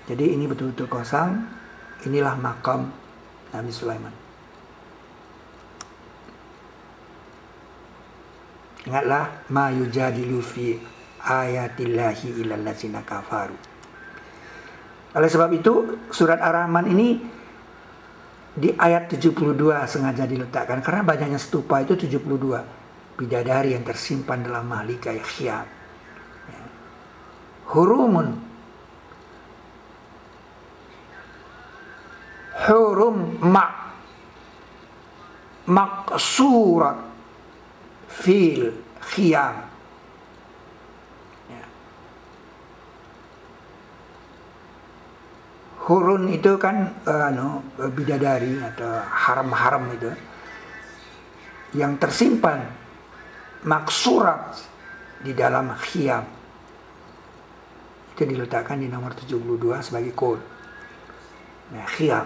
Jadi ini betul-betul kosong. Inilah makam Nabi Sulaiman. Ingatlah, ma yujadilu fi ayatillahi illal ladzina kafaru. Oleh sebab itu, surat Ar-Rahman ini di ayat 72 sengaja diletakkan karena banyaknya stupa itu 72 bidadari yang tersimpan dalam mahlika khiyam. Hurum maksurat fil khiyam. Hurun itu kan bidadari atau haram-haram itu yang tersimpan maksurat di dalam khiyam. Itu diletakkan di nomor 72 sebagai kode. Nah, khiyam.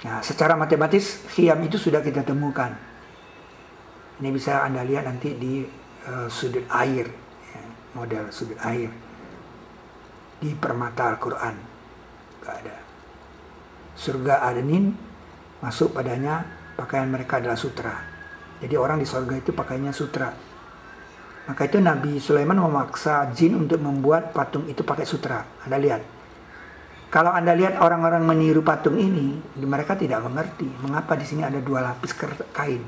Nah, secara matematis khiyam itu sudah kita temukan. Ini bisa Anda lihat nanti di sudut air, ya, model sudut air di permata Al-Quran. Gak ada. Surga Adenin, masuk padanya pakaian mereka adalah sutra. Jadi orang di surga itu pakainya sutra. Maka itu Nabi Sulaiman memaksa jin untuk membuat patung itu pakai sutra. Anda lihat. Kalau Anda lihat orang-orang meniru patung ini, mereka tidak mengerti mengapa di sini ada 2 lapis kain.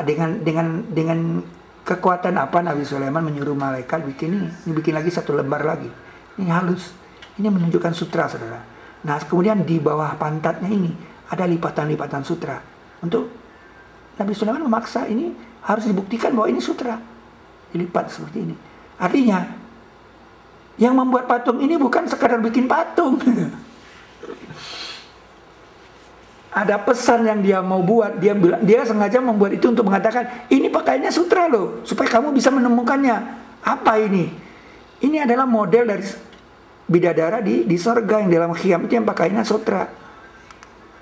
Dengan kekuatan apa Nabi Sulaiman menyuruh malaikat bikin ini bikin lagi 1 lembar lagi. Ini halus. Ini menunjukkan sutra, saudara. Nah, kemudian di bawah pantatnya ini ada lipatan-lipatan sutra. Untuk Nabi Sulaiman memaksa ini harus dibuktikan bahwa ini sutra. Dilipat seperti ini. Artinya, yang membuat patung ini bukan sekadar bikin patung. Ada pesan yang dia mau buat. Dia sengaja membuat itu untuk mengatakan, ini pakaiannya sutra loh, supaya kamu bisa menemukannya. Apa ini? Ini adalah model dari bidadara di sorga yang dalam khiyam itu yang pakainya sutra.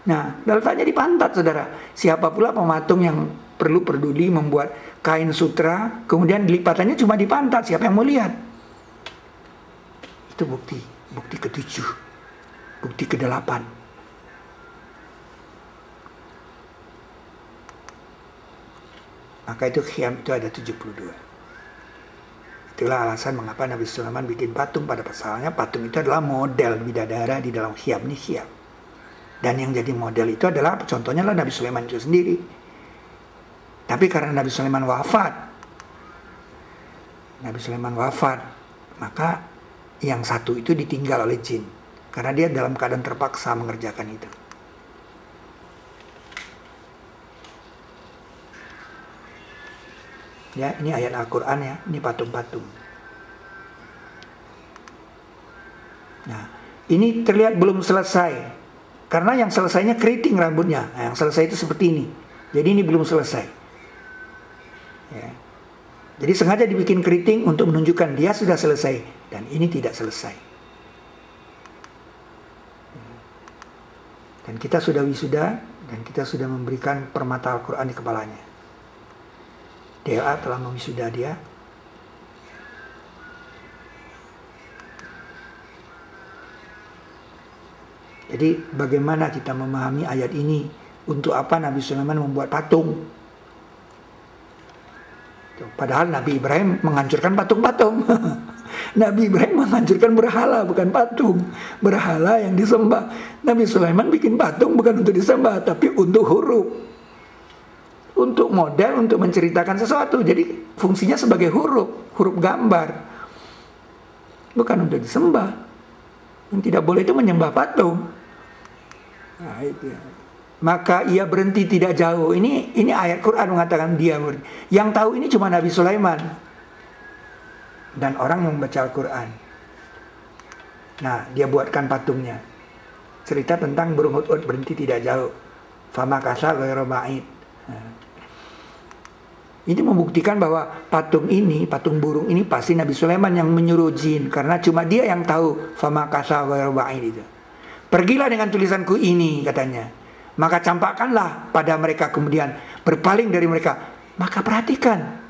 Nah, letaknya di pantat, saudara. Siapa pula pematung yang perlu peduli membuat kain sutra, kemudian lipatannya cuma di pantat? Siapa yang mau lihat? Itu bukti ke-7, bukti ke-8. Maka itu khiyam itu ada 72. Itulah alasan mengapa Nabi Sulaiman bikin patung. Pada pasalnya patung itu adalah model bidadara di dalam khiyam ini khiyam. Dan yang jadi model itu adalah, contohnya lah Nabi Sulaiman itu sendiri. Tapi karena Nabi Sulaiman wafat, maka yang satu itu ditinggal oleh jin. Karena dia dalam keadaan terpaksa mengerjakan itu. Ya, ini ayat Al-Quran ya, ini patung-patung. Nah, ini terlihat belum selesai. Karena yang selesainya keriting rambutnya. Nah, yang selesai itu seperti ini. Jadi ini belum selesai. Ya. Jadi sengaja dibikin keriting untuk menunjukkan dia sudah selesai. Dan ini tidak selesai. Dan kita sudah wisuda, dan kita sudah memberikan permata Al-Quran di kepalanya. DLA telah mewisuda dia. Jadi bagaimana kita memahami ayat ini? Untuk apa Nabi Sulaiman membuat patung? Padahal Nabi Ibrahim menghancurkan patung-patung. Nabi Ibrahim menghancurkan berhala, bukan patung. Berhala yang disembah. Nabi Sulaiman bikin patung bukan untuk disembah, tapi untuk huruf. Untuk model, untuk menceritakan sesuatu. Jadi fungsinya sebagai huruf gambar. Bukan untuk disembah. Yang tidak boleh itu menyembah patung. Nah, itu ya. Maka ia berhenti tidak jauh. Ini ayat Quran mengatakan dia berhenti. Yang tahu ini cuma Nabi Sulaiman dan orang yang membaca Al-Quran. Nah, dia buatkan patungnya. Cerita tentang burung hudhud berhenti tidak jauh. Fama kasa ghairu ba'id. Ini membuktikan bahwa patung burung ini pasti Nabi Sulaiman yang menyuruh jin, karena cuma dia yang tahu fama kasa ghairu ba'id itu. Pergilah dengan tulisanku ini, katanya. Maka campakkanlah pada mereka, kemudian berpaling dari mereka. Maka perhatikan,